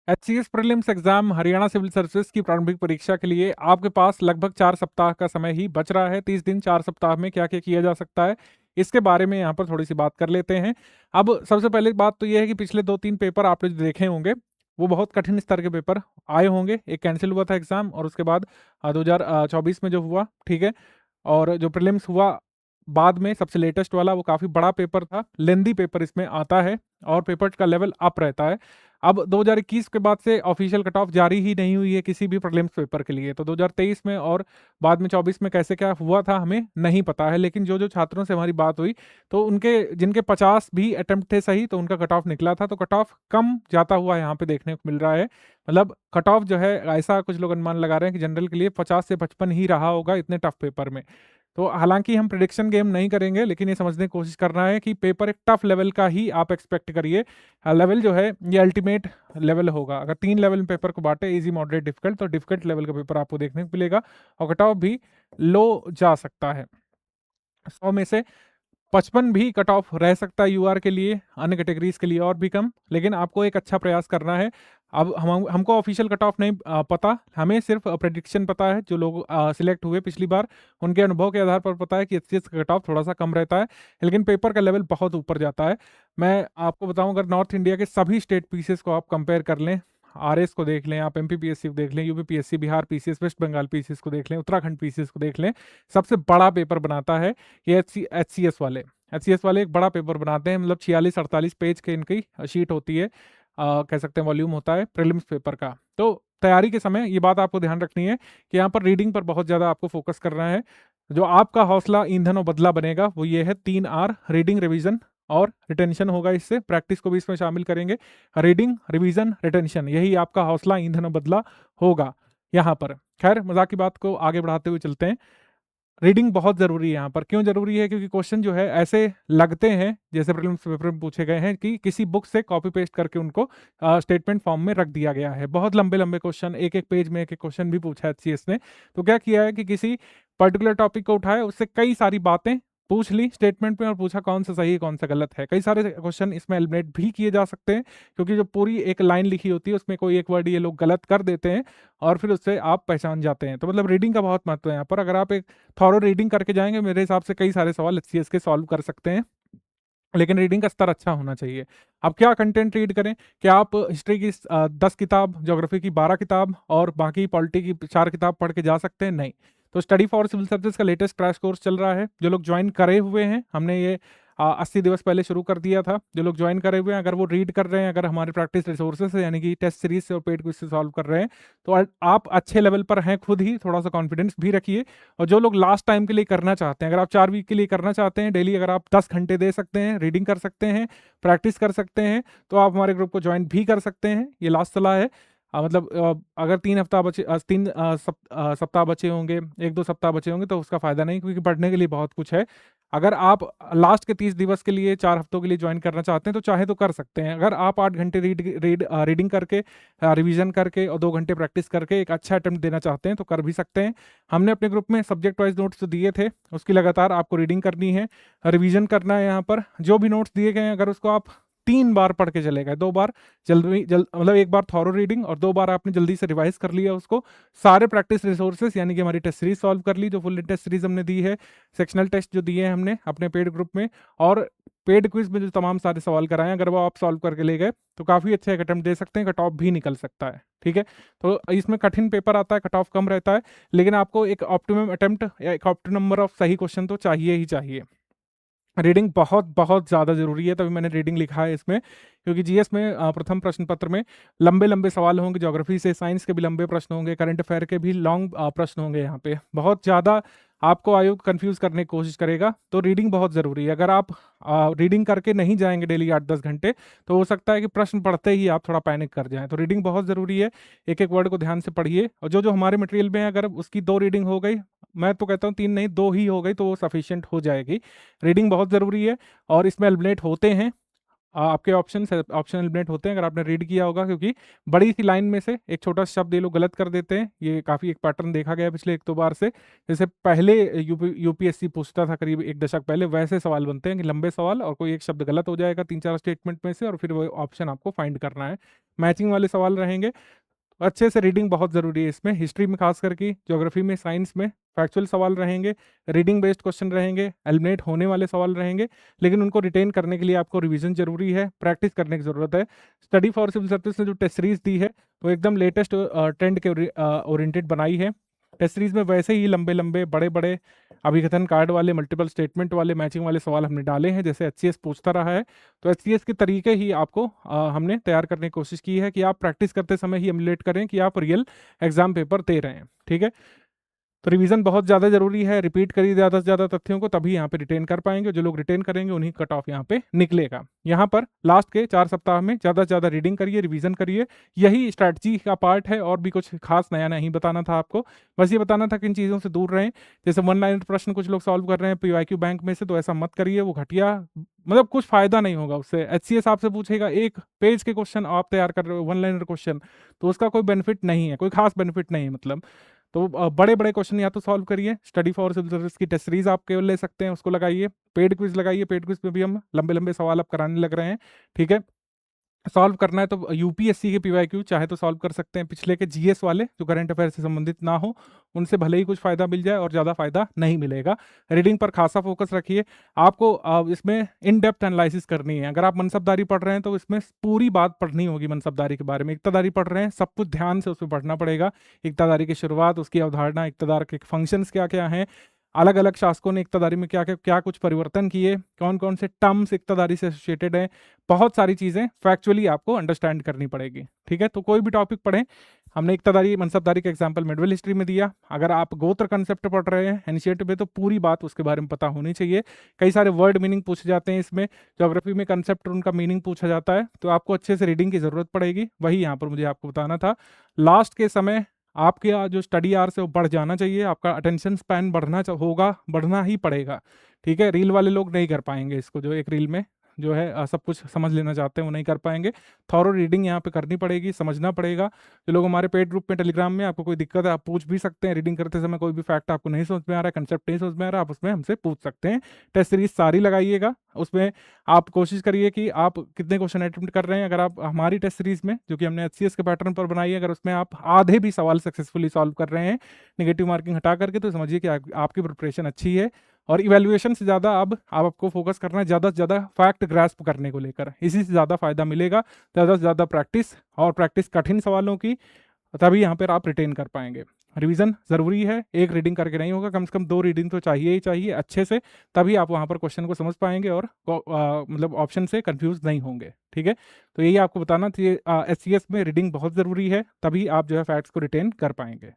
HCS prelims exam Haryana civil services की प्रारंभिक परीक्षा के लिए आपके पास लगभग 4 सप्ताह का समय ही बच रहा है। 30 दिन 4 सप्ताह में क्या क्या किया जा सकता है, इसके बारे में यहाँ पर थोड़ी सी बात कर लेते हैं। अब सबसे पहले बात तो ये है कि पिछले 2-3 पेपर आपने जो देखे होंगे वो बहुत कठिन स्तर के पेपर आए होंगे। एक कैंसिल हुआ था एग्जाम, और उसके बाद 2024 में जो हुआ, ठीक है, और जो प्रीलिम्स हुआ बाद में सबसे लेटेस्ट वाला, वो काफ़ी बड़ा पेपर था, लेंदी पेपर इसमें आता है और पेपर का लेवल अप रहता है। अब 2021 के बाद से ऑफिशियल कट ऑफ जारी ही नहीं हुई है किसी भी प्रीलिम्स पेपर के लिए, तो 2023 में और बाद में 24 में कैसे क्या हुआ था हमें नहीं पता है। लेकिन जो जो छात्रों से हमारी बात हुई तो उनके जिनके 50 भी अटेम्प्ट थे सही, तो उनका कट ऑफ निकला था। तो कट ऑफ कम जाता हुआ यहाँ पे देखने को मिल रहा है। मतलब कट ऑफ जो है, ऐसा कुछ लोग अनुमान लगा रहे हैं कि जनरल के लिए 50 से 55 ही रहा होगा इतने टफ पेपर में। तो हालांकि हम प्रिडिक्शन गेम नहीं करेंगे, लेकिन ये समझने की कोशिश करना है कि पेपर एक टफ लेवल का ही आप एक्सपेक्ट करिए। लेवल जो है ये अल्टीमेट लेवल होगा। अगर 3 लेवल में पेपर को बांटे, इजी, मॉडरेट, डिफिकल्ट, तो डिफिकल्ट लेवल का पेपर आपको देखने को मिलेगा और कट ऑफ भी लो जा सकता है। 100 में से 55 भी कट ऑफ रह सकता है यूआर के लिए, अन्य कैटेगरीज के लिए और भी कम। लेकिन आपको एक अच्छा प्रयास करना है। अब हमको ऑफिशियल कट ऑफ नहीं पता, हमें सिर्फ प्रेडिक्शन पता है। जो लोग सिलेक्ट हुए पिछली बार, उनके अनुभव के आधार पर पता है कि एचसीएस का कट ऑफ थोड़ा सा कम रहता है, लेकिन पेपर का लेवल बहुत ऊपर जाता है। मैं आपको बताऊं, अगर नॉर्थ इंडिया के सभी स्टेट पीसीएस को आप कंपेयर कर लें, आरएस को देख लें, आप एमपीपीएससी को देख लें, UPPSC, Bihar PCS, West Bengal PCS को देख लें, उत्तराखंड पीसीएस को देख लें, सबसे बड़ा पेपर बनाता है ये एचसीएस वाले। एचसीएस वाले एक बड़ा पेपर बनाते हैं, मतलब 46-48 पेज की इनकी शीट होती है, कह सकते हैं वॉल्यूम होता है प्रीलिम्स पेपर का। तो तैयारी के समय ये बात आपको ध्यान रखनी है कि यहाँ पर रीडिंग पर बहुत ज़्यादा आपको फोकस करना है। जो आपका हौसला, ईंधन और बदला बनेगा वो ये है 3R, रीडिंग, रिवीजन और रिटेंशन होगा। इससे प्रैक्टिस को भी इसमें शामिल करेंगे। रीडिंग, रिवीजन, रिटेंशन, यही आपका हौसला, ईंधन और बदला होगा यहाँ पर। खैर, मजाक की बात को आगे बढ़ाते हुए चलते हैं। रीडिंग बहुत जरूरी है यहाँ पर। क्यों जरूरी है? क्योंकि क्वेश्चन जो है ऐसे लगते हैं जैसे प्रीलिम्स पेपर में पूछे गए हैं कि किसी बुक से कॉपी पेस्ट करके उनको स्टेटमेंट फॉर्म में रख दिया गया है। बहुत लंबे लंबे क्वेश्चन, एक एक पेज में एक एक क्वेश्चन भी पूछा है एचसीएस ने। तो क्या किया है कि किसी पर्टिकुलर टॉपिक को उठाया, उससे कई सारी बातें पूछ ली स्टेटमेंट में और पूछा कौन सा सही है कौन सा गलत है। कई सारे क्वेश्चन इसमें एलिमिनेट भी किए जा सकते हैं, क्योंकि जो पूरी एक लाइन लिखी होती है उसमें कोई एक वर्ड ये लोग गलत कर देते हैं और फिर उससे आप पहचान जाते हैं। तो मतलब रीडिंग का बहुत महत्व है यहाँ पर। अगर आप एक थॉरो रीडिंग करके जाएंगे, मेरे हिसाब से कई सारे सवाल एचसीएस के सॉल्व कर सकते हैं। लेकिन रीडिंग का स्तर अच्छा होना चाहिए। अब क्या कंटेंट रीड करें? क्या आप हिस्ट्री की 10 किताब, ज्योग्राफी की 12 किताब और बाकी पॉलिटी की 4 किताब पढ़ के जा सकते हैं? नहीं। तो स्टडी फॉर सिविल सर्विसेज का लेटेस्ट क्रैश कोर्स चल रहा है। जो लोग ज्वाइन करे हुए हैं, हमने ये 80 दिवस पहले शुरू कर दिया था। जो लोग ज्वाइन करे हुए हैं, अगर वो रीड कर रहे हैं, अगर हमारे प्रैक्टिस रिसोर्सेज से यानी कि टेस्ट सीरीज से और पेड क्विज से सॉल्व कर रहे हैं, तो आप अच्छे लेवल पर हैं खुद ही। थोड़ा सा कॉन्फिडेंस भी रखिए। और जो लोग लास्ट टाइम के लिए करना चाहते हैं, अगर आप 4 वीक के लिए करना चाहते हैं, डेली अगर आप 10 घंटे दे सकते हैं, रीडिंग कर सकते हैं, प्रैक्टिस कर सकते हैं, तो आप हमारे ग्रुप को ज्वाइन भी कर सकते हैं। ये लास्ट सलाह है। मतलब अगर 3 हफ्ता बचे, 3 सप्ताह बचे होंगे, 1-2 सप्ताह बचे होंगे, तो उसका फायदा नहीं, क्योंकि पढ़ने के लिए बहुत कुछ है। अगर आप लास्ट के 30 दिवस के लिए 4 हफ्तों के लिए ज्वाइन करना चाहते हैं, तो चाहे तो कर सकते हैं। अगर आप 8 घंटे रीडिंग करके, रिवीजन करके और 2 घंटे प्रैक्टिस करके एक अच्छा अटेम्प्ट देना चाहते हैं, तो कर भी सकते हैं। हमने अपने ग्रुप में सब्जेक्ट वाइज नोट्स दिए थे, उसकी लगातार आपको रीडिंग करनी है, रिवीजन करना है। यहाँ पर जो भी नोट्स दिए गए हैं, अगर उसको आप 3 बार पढ़ के चले गए, 2 बार मतलब 1 बार थॉरो रीडिंग और 2 बार आपने जल्दी से रिवाइज कर लिया उसको, सारे प्रैक्टिस रिसोर्सेज यानी कि हमारी टेस्ट सीरीज सॉल्व कर ली, जो फुल टेस्ट सीरीज हमने दी है, सेक्शनल टेस्ट जो दिए हैं हमने अपने पेड ग्रुप में, और पेड क्विज में जो तमाम सारे सवाल कराए, अगर वो आप सॉल्व करके ले गए, तो काफ़ी अच्छे एक अटेम्प्ट दे सकते हैं। कट ऑफ भी निकल सकता है, ठीक है। तो इसमें कठिन पेपर आता है, कट ऑफ कम रहता है, लेकिन आपको एक ऑप्टिमम अटेम्प्ट या एक ऑप्टिमम नंबर ऑफ सही क्वेश्चन तो चाहिए ही चाहिए। रीडिंग बहुत बहुत ज़्यादा जरूरी है, तभी मैंने रीडिंग लिखा है इसमें। क्योंकि जीएस में प्रथम प्रश्न पत्र में लंबे लंबे सवाल होंगे, ज्योग्राफी से, साइंस के भी लंबे प्रश्न होंगे, करंट अफेयर के भी लॉन्ग प्रश्न होंगे। यहाँ पे बहुत ज़्यादा आपको आयोग कंफ्यूज करने की कोशिश करेगा, तो रीडिंग बहुत ज़रूरी है। अगर आप रीडिंग करके नहीं जाएंगे डेली 8-10 घंटे, तो हो सकता है कि प्रश्न पढ़ते ही आप थोड़ा पैनिक कर जाएं। तो रीडिंग बहुत ज़रूरी है। एक एक वर्ड को ध्यान से पढ़िए, और जो जो हमारे मटेरियल में है, अगर उसकी 2 रीडिंग हो गई, मैं तो कहता हूँ 3 नहीं 2 ही हो गई, तो वो सफिशियंट हो जाएगी। रीडिंग बहुत ज़रूरी है और इसमें एलिमिनेट होते हैं आपके ऑप्शन एलिमिनेट होते हैं अगर आपने रीड किया होगा, क्योंकि बड़ी सी लाइन में से एक छोटा सा शब्द ये लोग गलत कर देते हैं। ये काफ़ी एक पैटर्न देखा गया है पिछले 1-2 बार से। जैसे पहले यूपीएससी पूछता था करीब 1 दशक पहले, वैसे सवाल बनते हैं कि लंबे सवाल और कोई एक शब्द गलत हो जाएगा 3-4 स्टेटमेंट में से, और फिर वो ऑप्शन आपको फाइंड करना है। मैचिंग वाले सवाल रहेंगे। अच्छे से रीडिंग बहुत ज़रूरी है इसमें, हिस्ट्री में खास करके, ज्योग्राफी में, साइंस में फैक्चुअल सवाल रहेंगे, रीडिंग बेस्ड क्वेश्चन रहेंगे, एलिमिनेट होने वाले सवाल रहेंगे, लेकिन उनको रिटेन करने के लिए आपको रिवीजन जरूरी है, प्रैक्टिस करने की ज़रूरत है। स्टडी फॉर सिविल सर्विस ने जो टेस्ट सीरीज दी है वो एकदम लेटेस्ट ट्रेंड के ओरिएंटेड बनाई है। टेस्ट सीरीज में वैसे ही लंबे लंबे बड़े बड़े अभिकथन कार्ड वाले, मल्टीपल स्टेटमेंट वाले, मैचिंग वाले सवाल हमने डाले हैं, जैसे एचसीएस पूछता रहा है। तो एचसीएस के तरीके ही आपको हमने तैयार करने की कोशिश की है कि आप प्रैक्टिस करते समय ही एमुलेट करें कि आप रियल एग्जाम पेपर दे रहे हैं। ठीक है, तो रिवीजन बहुत ज़्यादा जरूरी है। रिपीट करिए ज़्यादा से ज़्यादा तथ्यों को, तभी यहाँ पे रिटेन कर पाएंगे। जो लोग रिटेन करेंगे उन्हीं कट ऑफ यहाँ पे निकलेगा। यहाँ पर लास्ट के 4 सप्ताह में ज़्यादा से ज़्यादा रीडिंग करिए, रिवीजन करिए, यही स्ट्रैटेजी का पार्ट है। और भी कुछ खास नया नहीं बताना था आपको, बस ये बताना था कि इन चीज़ों से दूर रहें। जैसे 1 लाइन प्रश्न कुछ लोग सॉल्व कर रहे हैं पीवाईक्यू बैंक में से, तो ऐसा मत करिए, वो घटिया, मतलब कुछ फायदा नहीं होगा उससे। एचसीएस आपसे पूछेगा 1 पेज के क्वेश्चन, आप तैयार कर रहे हो 1 लाइनर क्वेश्चन, तो उसका कोई बेनिफिट नहीं है, कोई खास बेनिफिट नहीं है मतलब। तो बड़े बड़े क्वेश्चन या तो सॉल्व करिए, स्टडी फॉर सिविल सर्विस की टेस्ट सीरीज आप केवल ले सकते हैं, उसको लगाइए। पेड क्विज लगाइए, पेड क्विज में भी हम लंबे लंबे सवाल अब कराने लग रहे हैं। ठीक है, सॉल्व करना है तो यूपीएससी के पीवाईक्यू चाहे तो सॉल्व कर सकते हैं, पिछले के जीएस वाले जो करंट अफेयर से संबंधित ना हो, उनसे भले ही कुछ फायदा मिल जाए और ज़्यादा फायदा नहीं मिलेगा। रीडिंग पर खासा फोकस रखिए। आपको इसमें इन डेप्थ एनालिसिस करनी है। अगर आप मनसबदारी पढ़ रहे हैं तो इसमें पूरी बात पढ़नी होगी मनसबदारी के बारे में। इक्तदारी पढ़ रहे हैं, सब कुछ ध्यान से उसमें पढ़ना पड़ेगा। इक्तदारी की शुरुआत, उसकी अवधारणा, इक्तदार के फंक्शंस क्या क्या हैं, अलग अलग शासकों ने इक्तदारी में क्या क्या क्या कुछ परिवर्तन किए, कौन कौन से टर्म्स इक्तदारी से एसोसिएटेड हैं, बहुत सारी चीज़ें फैक्चुअली आपको अंडरस्टैंड करनी पड़ेगी। ठीक है, तो कोई भी टॉपिक पढ़ें, हमने इक्तदारी मनसबदारी का एग्जांपल मिडवल हिस्ट्री में दिया। अगर आप गोत्र कंसेप्ट पढ़ रहे हैं इनिशिएटिव में, तो पूरी बात उसके बारे में पता होनी चाहिए। कई सारे वर्ड मीनिंग पूछे जाते हैं इसमें, ज्योग्राफी में कंसेप्ट उनका मीनिंग पूछा जाता है, तो आपको अच्छे से रीडिंग की ज़रूरत पड़ेगी। वही यहाँ पर मुझे आपको बताना था। लास्ट के समय आपके जो स्टडी आवर्स है वो बढ़ जाना चाहिए, आपका अटेंशन स्पैन होगा, बढ़ना ही पड़ेगा। ठीक है, रील वाले लोग नहीं कर पाएंगे इसको, जो एक रील में जो है सब कुछ समझ लेना चाहते हैं वो नहीं कर पाएंगे। थॉरो रीडिंग यहाँ पे करनी पड़ेगी, समझना पड़ेगा। जो लोग हमारे पेड ग्रुप में टेलीग्राम में, आपको कोई दिक्कत है आप पूछ भी सकते हैं। रीडिंग करते समय कोई भी फैक्ट आपको नहीं समझ में आ रहा है, कंसेप्ट नहीं समझ में आ रहा है, आप उसमें हमसे पूछ सकते हैं। टेस्ट सीरीज सारी लगाइएगा, उसमें आप कोशिश करिए कि आप कितने क्वेश्चन अटेम्प्ट कर रहे हैं। अगर आप हमारी टेस्ट सीरीज में, जो कि हमने एचसीएस के पैटर्न पर बनाई है, अगर उसमें आप आधे भी सवाल सक्सेसफुली सॉल्व कर रहे हैं नेगेटिव मार्किंग हटा करके, तो समझिए कि आपकी प्रिपरेशन अच्छी है। और इवैल्यूएशन से ज़्यादा अब आपको फोकस करना है ज़्यादा से ज़्यादा फैक्ट ग्रास्प करने को लेकर, इसी से ज़्यादा फायदा मिलेगा। ज़्यादा से ज़्यादा प्रैक्टिस, और प्रैक्टिस कठिन सवालों की, तभी यहाँ पर आप रिटेन कर पाएंगे। रिवीजन ज़रूरी है, एक रीडिंग करके नहीं होगा, कम से कम 2 रीडिंग तो चाहिए ही चाहिए अच्छे से, तभी आप वहाँ पर क्वेश्चन को समझ पाएंगे और मतलब ऑप्शन से कंफ्यूज नहीं होंगे। ठीक है, तो यही आपको बताना चाहिए। एचसीएस में रीडिंग बहुत ज़रूरी है, तभी आप जो है फैक्ट्स को रिटेन कर पाएंगे।